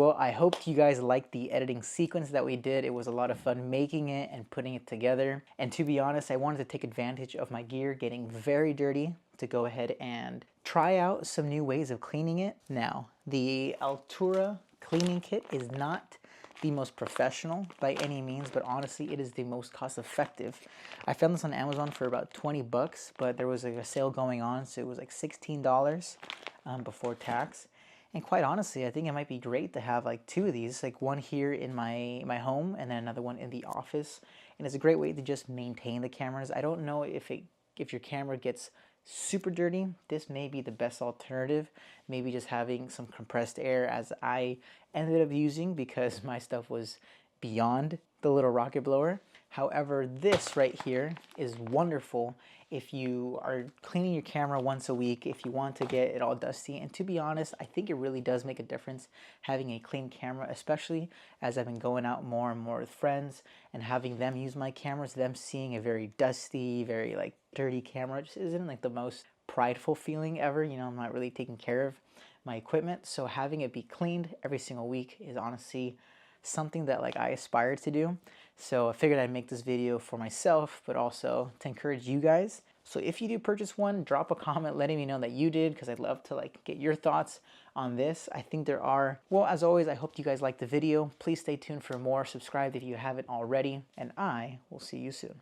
Well, I hope you guys liked the editing sequence that we did. It was a lot of fun making it and putting it together. And to be honest, I wanted to take advantage of my gear getting very dirty to go ahead and try out some new ways of cleaning it. Now, the Altura cleaning kit is not the most professional by any means, but honestly it is the most cost effective. I found this on Amazon for about 20 bucks, but there was like a sale going on, so it was like $16 before tax. And quite honestly, I think it might be great to have like two of these, like one here in my home and then another one in the office. And it's a great way to just maintain the cameras. I don't know if your camera gets super dirty, this may be the best alternative. Maybe just having some compressed air, as I ended up using because my stuff was beyond the little rocket blower. However, this right here is wonderful if you are cleaning your camera once a week, if you want to get it all dusty. And to be honest, I think it really does make a difference having a clean camera, especially as I've been going out more and more with friends and having them use my cameras. Them seeing a very dusty, very like dirty camera just isn't like the most prideful feeling ever. You know, I'm not really taking care of my equipment, so having it be cleaned every single week is honestly something that like I aspire to do. So I figured I'd make this video for myself, but also to encourage you guys. So if you do purchase one, drop a comment letting me know that you did, because I'd love to like get your thoughts on this. I think there are, well, as always, I hope you guys liked the video. Please stay tuned for more. Subscribe if you haven't already, and I will see you soon.